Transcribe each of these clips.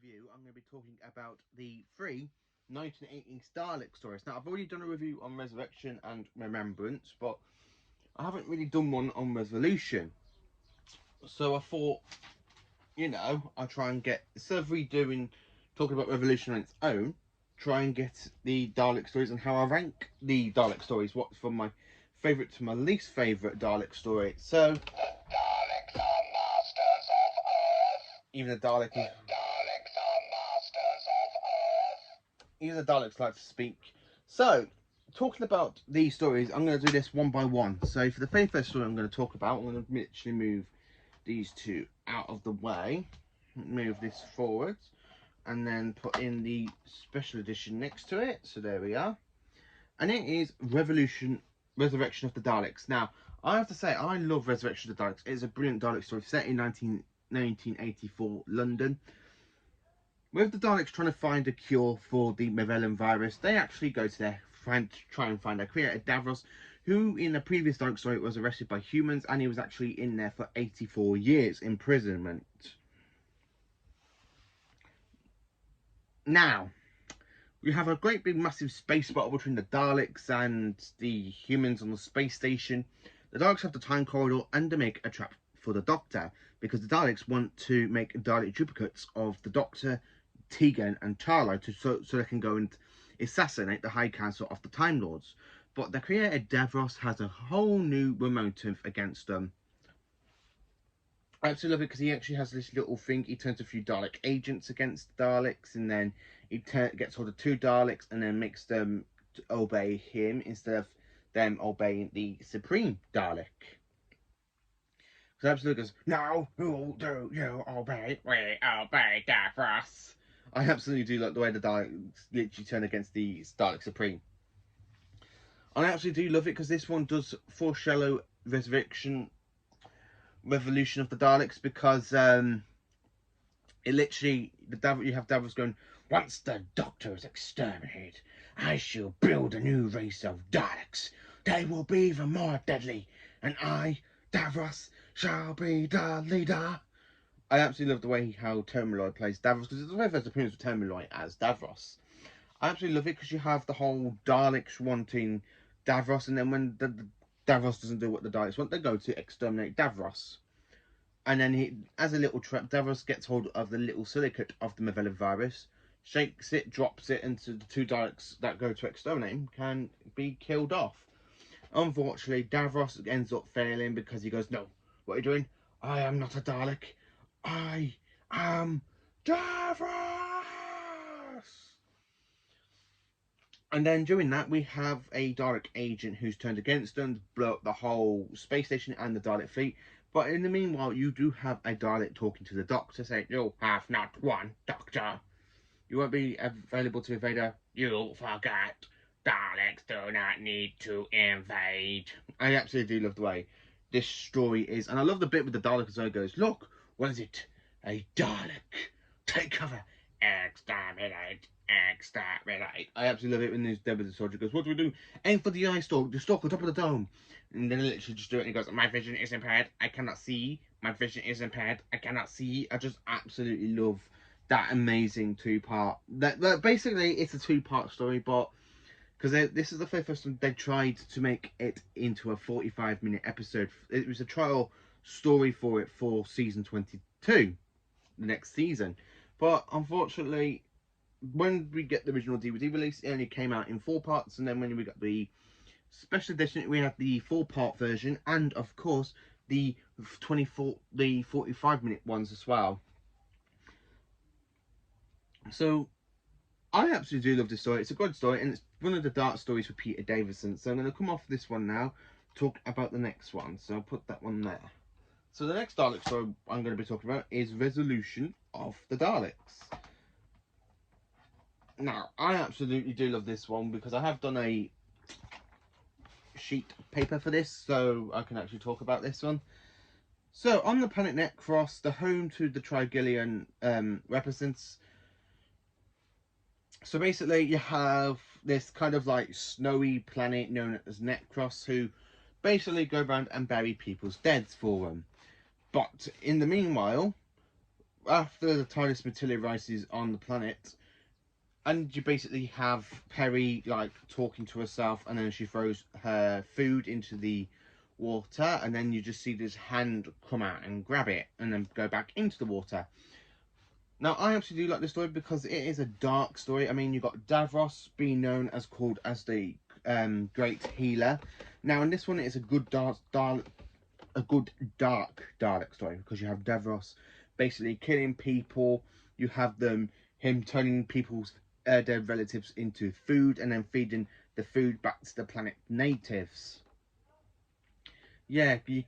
review, I'm going to be talking about the three 1918 Dalek stories. Now, I've already done a review on Resurrection and Remembrance, but I haven't really done one on Resolution. So I thought, I'll try and get, instead of redoing, talking about Revolution on its own, try and get the Dalek stories and how I rank the Dalek stories, what's from my favourite to my least favourite Dalek story. So, Daleks are masters of Earth. even the Dalek is... Daleks are masters of Earth. Even the Daleks like to speak. So, talking about these stories, I'm going to do this one by one. So, for the very first story I'm going to talk about, I'm going to literally move these two out of the way, move this forward, and then put in the special edition next to it. So, there we are. And it is Resurrection of the Daleks. Now, I have to say, I love Resurrection of the Daleks. It's a brilliant Dalek story set in 1984 London. With the Daleks trying to find a cure for the Magellan virus, they actually go to their friend to try and find their creator, Davros, who in the previous Dalek story was arrested by humans, and he was actually in there for 84 years imprisonment. Now, we have a great big massive space battle between the Daleks and the humans on the space station. The Daleks have the time corridor and they make a trap for the Doctor, because the Daleks want to make Dalek duplicates of the Doctor, Tegan and Charlo so they can go and assassinate the High Council of the Time Lords. But the creator Davros has a whole new motive against them. I absolutely love it because he actually has this little thing. He turns a few Dalek agents against the Daleks, and then he gets hold of two Daleks and then makes them obey him instead of them obeying the Supreme Dalek. So absolutely goes, "Now who do you obey? We obey Davros." I absolutely do like the way the Daleks literally turn against the Dalek Supreme. And I absolutely do love it because this one does foreshadow Revolution of the Daleks, because it literally, you have Davros going, "Once the Doctor is exterminated, I shall build a new race of Daleks. They will be even more deadly, and I, Davros, shall be the leader." I absolutely love the way how Termaloy plays Davros, because it's the very first appearance of Termaloy as Davros. I absolutely love it because you have the whole Daleks wanting Davros, and then when the Davros doesn't do what the Daleks want, they go to exterminate Davros. And then as a little trap, Davros gets hold of the little silicate of the Magellan virus, shakes it, drops it, and the two Daleks that go to exterminate him can be killed off. Unfortunately, Davros ends up failing because he goes, "No, what are you doing? I am not a Dalek. I am Davros." And then during that, we have a Dalek agent who's turned against them, blow up the whole space station and the Dalek fleet. But in the meanwhile, you do have a Dalek talking to the Doctor, saying, "You have not one Doctor. You won't be available to invade. You forget. Daleks do not need to invade." I absolutely do love the way this story is. And I love the bit with the Dalek as well. It goes, "Look, what is it? A Dalek. Take cover. Exterminate. Exterminate." I absolutely love it when this dead with the soldier goes, "What do we do? Aim for the eye stalk, the stalk on top of the dome." And then literally just do it, and he goes, "My vision is impaired. I cannot see. My vision is impaired. I cannot see." I just absolutely love that amazing two-part. That basically it's a two-part story, but because this is the first time they tried to make it into a 45-minute episode. It was a trial story for it for season 22, the next season. But unfortunately, when we get the original DVD release, it only came out in 4 parts, and then when we got the special edition, we had the 4-part version, and of course the 45-minute ones as well. So I absolutely do love this story. It's a good story, and it's one of the dark stories for Peter Davison. So I'm going to come off this one now, talk about the next one. So I'll put that one there. So the next Dalek story I'm going to be talking about is Resolution of the Daleks. Now, I absolutely do love this one because I have done a sheet of paper for this, so I can actually talk about this one. So, on the planet Necros, the home to the Trigillian represents. So basically, you have this kind of like snowy planet known as Necros, who basically go around and bury people's deads for them. But in the meanwhile, after the TARDIS materializes on the planet, and you basically have Perry like talking to herself, and then she throws her food into the water, and then you just see this hand come out and grab it, and then go back into the water. Now, I actually do like this story because it is a dark story. I mean, you've got Davros being known as called as the Great Healer. Now, in this one, it's a good dark Dalek story because you have Davros basically killing people. You have him turning people's dead relatives into food and then feeding the food back to the planet natives. Yeah, he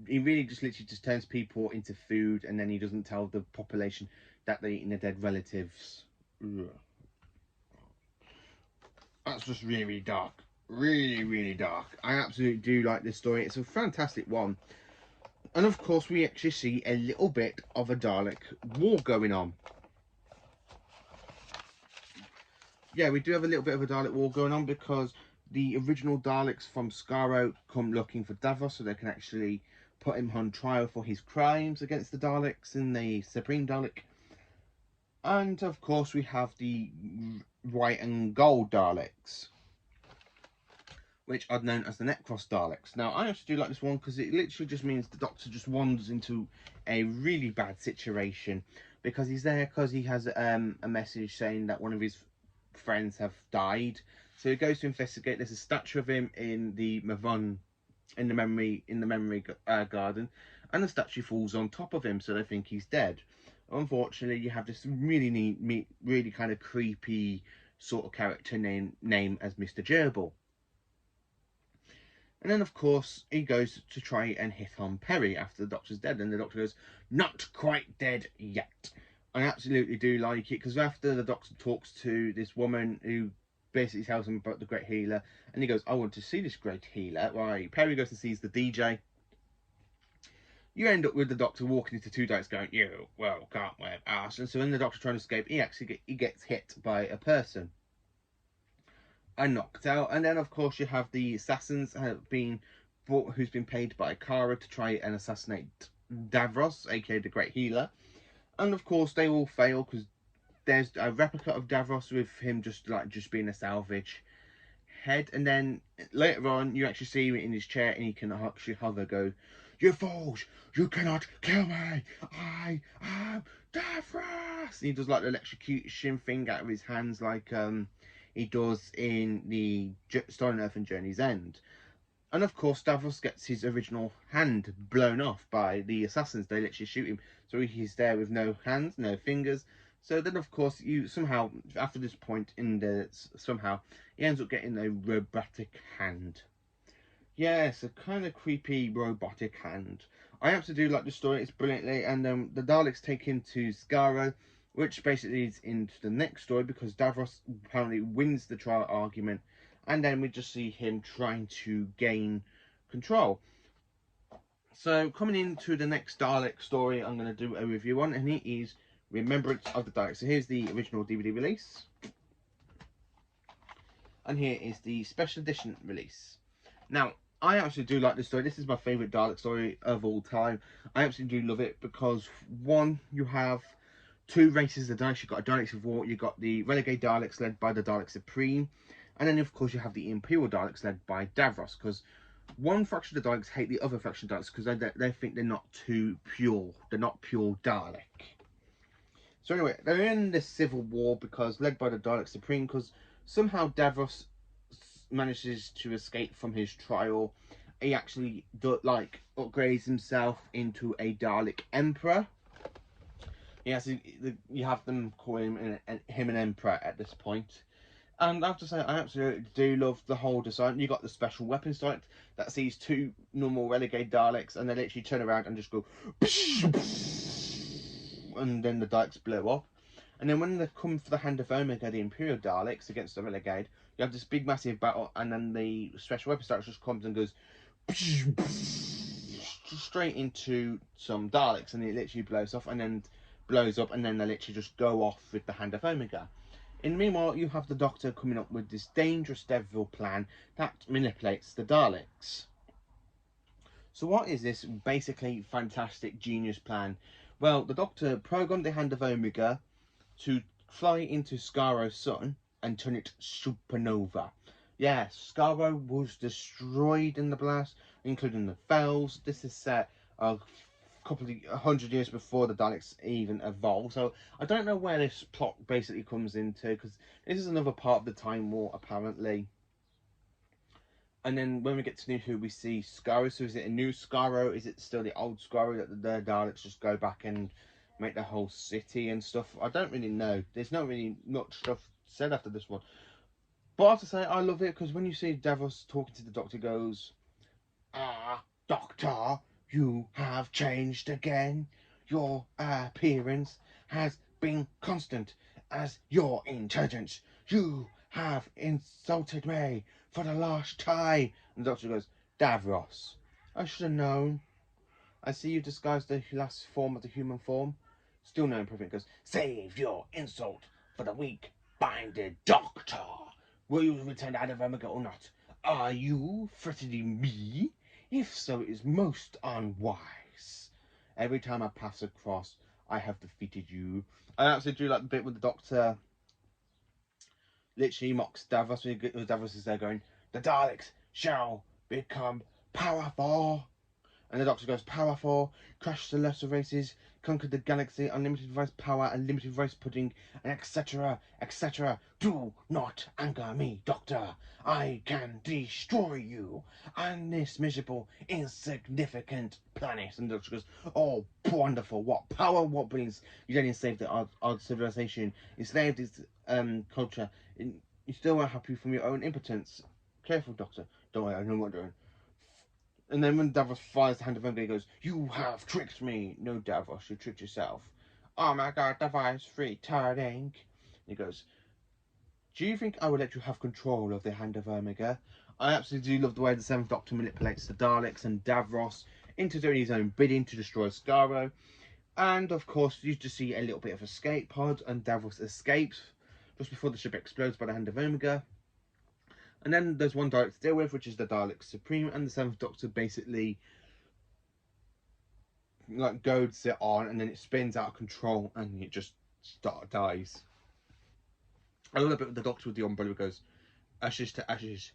really just literally just turns people into food, and then he doesn't tell the population that they're eating their dead relatives. Ugh. That's just really, really dark. Really, really dark. I absolutely do like this story. It's a fantastic one. And of course, we actually see a little bit of a Dalek war going on. Yeah, we do have a little bit of a Dalek war going on because the original Daleks from Skaro come looking for Davros so they can actually put him on trial for his crimes against the Daleks and the Supreme Dalek. And of course, we have the white and gold Daleks, which are known as the Necros Daleks. Now, I actually do like this one because it literally just means the Doctor just wanders into a really bad situation because he's there because he has a message saying that one of his friends have died. So he goes to investigate. There's a statue of him in the Mavon, in the memory garden, and the statue falls on top of him, so they think he's dead. Unfortunately, you have this really neat, really kind of creepy sort of character name as Mr. Gerbil. And then, of course, he goes to try and hit on Perry after the Doctor's dead. And the Doctor goes, "Not quite dead yet." I absolutely do like it because after the Doctor talks to this woman who basically tells him about the Great Healer, and he goes, "I want to see this Great Healer." Right, Perry goes and sees the DJ. You end up with the Doctor walking into two Daleks going, "You, well, can't wear ass." And so when the Doctor trying to escape, he gets hit by a person and knocked out. And then, of course, you have the assassins who's been paid by Kara to try and assassinate Davros, aka the Great Healer. And of course, they all fail because there's a replica of Davros with him just being a salvage head. And then later on, you actually see him in his chair, and he can actually hover, go, "You fools! You cannot kill me! I am Davros!" And he does like the electrocution thing out of his hands, like he does in the Stolen Earth and Journey's End. And of course, Davros gets his original hand blown off by the assassins. They literally shoot him, so he's there with no hands, no fingers. So then, of course, you somehow, after this point somehow, he ends up getting a robotic hand. Yes, a kind of creepy robotic hand. I absolutely do like the story. It's brilliantly, and the Daleks take him to Skaro, which basically leads into the next story because Davros apparently wins the trial argument, and then we just see him trying to gain control. So coming into the next Dalek story, I'm going to do a review on, and it is Remembrance of the Daleks. So here's the original DVD release, and here is the special edition release. Now, I actually do like this story. This is my favourite Dalek story of all time. I absolutely do love it because, one, you have two races of Daleks. You've got a Daleks of War, you've got the Renegade Daleks led by the Dalek Supreme, and then, of course, you have the Imperial Daleks led by Davros, because one faction of the Daleks hate the other faction of Daleks because they think they're not too pure. They're not pure Dalek. So anyway, they're in this civil war because led by the Dalek Supreme, because somehow Davros manages to escape from his trial. He actually upgrades himself into a Dalek Emperor. You have them call him an emperor at this point. And I have to say, I absolutely do love the whole design. You got the special weapon sight that sees two normal renegade Daleks, and they literally turn around and just go, and then the Daleks blow up. And then when they come for the Hand of Omega, the Imperial Daleks against the renegade, you have this big massive battle, and then the special weapon sight just comes and goes straight into some Daleks, and it literally blows off, and then blows up, and then they literally just go off with the Hand of Omega. In the meanwhile, you have the Doctor coming up with this dangerous devil plan that manipulates the Daleks. So what is this basically fantastic genius plan? Well, the Doctor programmed the Hand of Omega to fly into Skaro's sun and turn it supernova. Yes, Skaro was destroyed in the blast, including the Fells. This is set a couple of 100 years before the Daleks even evolved. So I don't know where this plot basically comes into, because this is another part of the Time War apparently. And then when we get to New Who, we see Skaro. So is it a new Skaro? Is it still the old Skaro that the Daleks just go back and make the whole city and stuff? I don't really know. There's not really much stuff said after this one. But I have to say, I love it because when you see Davos talking to the Doctor, goes, "Ah, Doctor, you have changed again. Your appearance has been constant as your intelligence. You have insulted me for the last time." And the Doctor goes, "Davros, I should have known. I see you disguised the last form of the human form." Still no improvement. Goes, "Save your insult for the weak-minded Doctor. Will you return out of Omega or not? Are you threatening me? If so, it is most unwise. Every time I pass across, I have defeated you." I absolutely do like the bit with the Doctor literally mocks Davos. Davos is there going, "The Daleks shall become powerful." And the Doctor goes, "Powerful, crush the lesser races, conquer the galaxy, unlimited rice power, unlimited rice pudding, and etc., etc. Do not anger me, Doctor. I can destroy you and this miserable, insignificant planet." And the Doctor goes, "Oh, wonderful. What power, what brilliance. You didn't save our civilization. You enslaved its culture. You still weren't happy from your own impotence. Careful, Doctor. Don't worry, I know what I'm doing." And then when Davos fires the Hand of Omega, he goes, "You have tricked me." "No, Davos, you tricked yourself." "Oh my god, Davos, retarding." He goes, "Do you think I will let you have control of the Hand of Omega?" I absolutely do love the way the Seventh Doctor manipulates the Daleks and Davros into doing his own bidding to destroy Skaro. And of course, you just see a little bit of escape pod, and Davros escapes just before the ship explodes by the Hand of Omega. And then there's one Dalek to deal with, which is the Dalek Supreme, and the Seventh Doctor basically like goads it on, and then it spins out of control, and it just dies. I love a bit with the Doctor with the umbrella. Goes, "Ashes to ashes,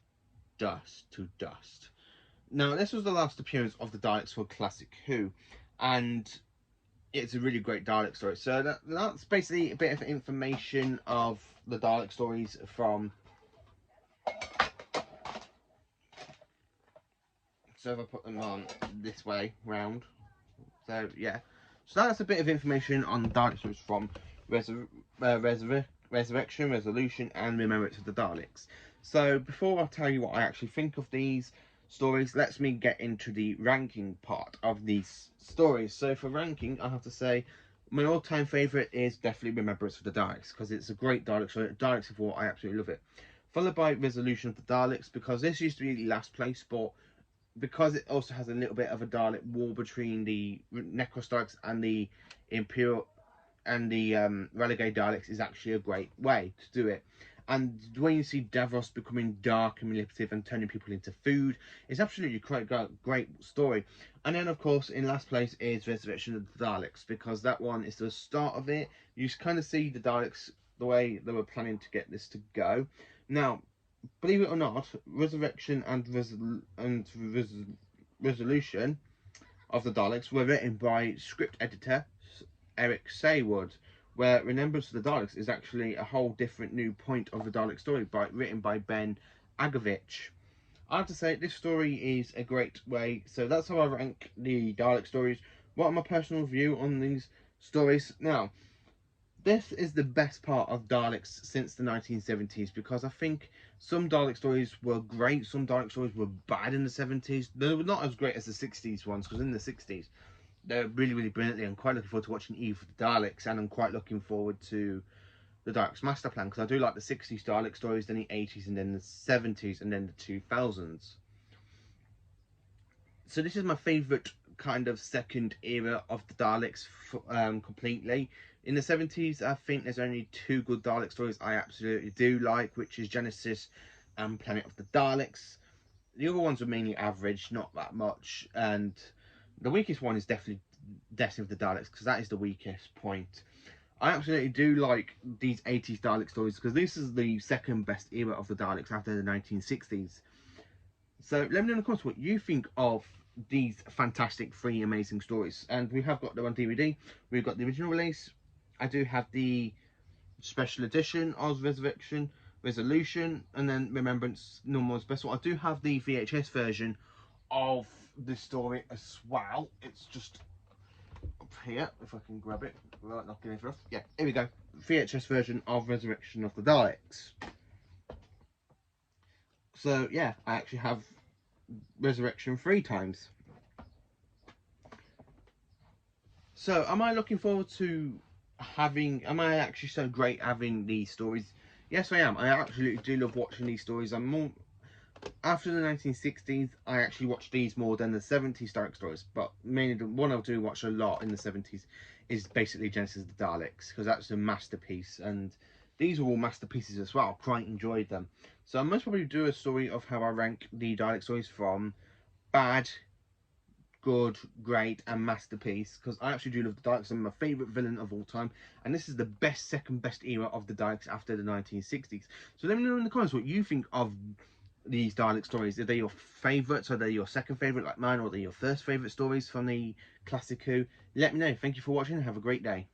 dust to dust." Now, this was the last appearance of the Daleks for Classic Who, and it's a really great Dalek story. So that's basically a bit of information of the Dalek stories from. So if I put them on this way round, so yeah. So that's a bit of information on the Dalek stories from Resurrection, Resolution, and Remembrance of the Daleks. So before I tell you what I actually think of these stories, let me get into the ranking part of these stories. So for ranking, I have to say my all-time favourite is definitely Remembrance of the Daleks, because it's a great Dalek story. Daleks of War, I absolutely love it. Followed by Resolution of the Daleks, because this used to be last place, but because it also has a little bit of a Dalek war between the Necrostarks and the Imperial and the Renegade Daleks is actually a great way to do it. And when you see Davros becoming dark and manipulative and turning people into food, it's absolutely great story. And then, of course, in last place is Resurrection of the Daleks, because that one is the start of it. You kind of see the Daleks the way they were planning to get this to go. Now, believe it or not, Resurrection and Resolution of the Daleks were written by script editor Eric Saywood, where Remembrance of the Daleks is actually a whole different new point of the Dalek story, written by Ben Agovich. I have to say, this story is a great way. So that's how I rank the Dalek stories. What are my personal view on these stories? Now, this is the best part of Daleks since the 1970s, because I think some Dalek stories were great, some Dalek stories were bad in the 70s. They were not as great as the 60s ones, because in the 60s they're really, really brilliant. I'm quite looking forward to watching Eve of the Daleks, and I'm quite looking forward to the Daleks Master Plan, because I do like the 60s Dalek stories, then the 80s, and then the 70s, and then the 2000s. So this is my favourite kind of second era of the Daleks completely. In the 70s, I think there's only two good Dalek stories I absolutely do like, which is Genesis and Planet of the Daleks. The other ones are mainly average, not that much, and the weakest one is definitely Destiny of the Daleks, because that is the weakest point. I absolutely do like these 80s Dalek stories because this is the second best era of the Daleks after the 1960s. So let me know in the comments what you think of these fantastic three amazing stories. And we have got them on DVD. We've got the original release. I do have the special edition, Oz Resurrection, Resolution, and then Remembrance, normal special. I do have the VHS version of this story as well. It's just up here, if I can grab it. Right, not getting it off. Yeah, here we go. VHS version of Resurrection of the Daleks. So yeah, I actually have Resurrection 3 times. So am I looking forward to am I actually so great having these stories? Yes, I am. I absolutely do love watching these stories. I'm more after the 1960s. I actually watch these more than the 70s Dalek stories, but mainly the one I do watch a lot in the 70s is basically Genesis of the Daleks, because that's a masterpiece, and these are all masterpieces as well. I quite enjoyed them. So I most probably do a story of how I rank the Dalek stories from bad, good, great, and masterpiece, because I actually do love the Daleks. I'm my favourite villain of all time, and this is the second best era of the Daleks after the 1960s. So let me know in the comments what you think of these Dalek stories. Are they your favourites? Are they your second favourite like mine? Or are they your first favourite stories from the classic Who? Let me know. Thank you for watching and have a great day.